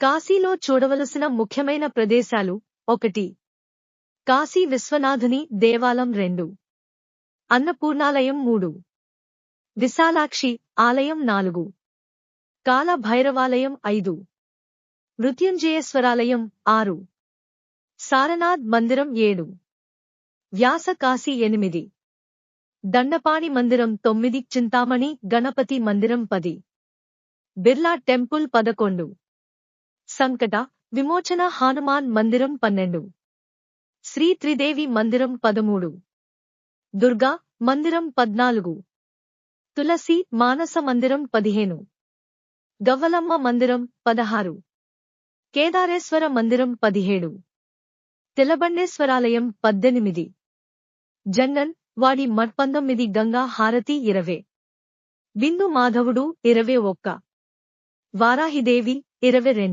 కాశీలో చూడవలసిన ముఖ్యమైన ప్రదేశాలు 1. కాశీ విశ్వనాథుని దేవాలయం 2. అన్నపూర్ణాలయం 3. విశాలాక్షి ఆలయం 4. కాల భైరవాలయం 5. మృత్యుంజయేశ్వరాలయం 6. సారనాథ్ మందిరం 7. వ్యాస కాశీ 8. దండపాణి మందిరం 9. చింతామణి గణపతి మందిరం 10. బిర్లా టెంపుల్ 11. సంకట విమోచన హనుమాన్ మందిరం 12. శ్రీ త్రిదేవి మందిరం 13. దుర్గా మందిరం 14. తులసి మానస మందిరం 15. గవ్వలమ్మ మందిరం 16. కేదారేశ్వర మందిరం 17. తిలబండేశ్వరాలయం 18. జంగన్ వాడి మఠ్ 19. గంగా హారతి 20. బిందు మాధవుడు 21. వారాహిదేవి 22.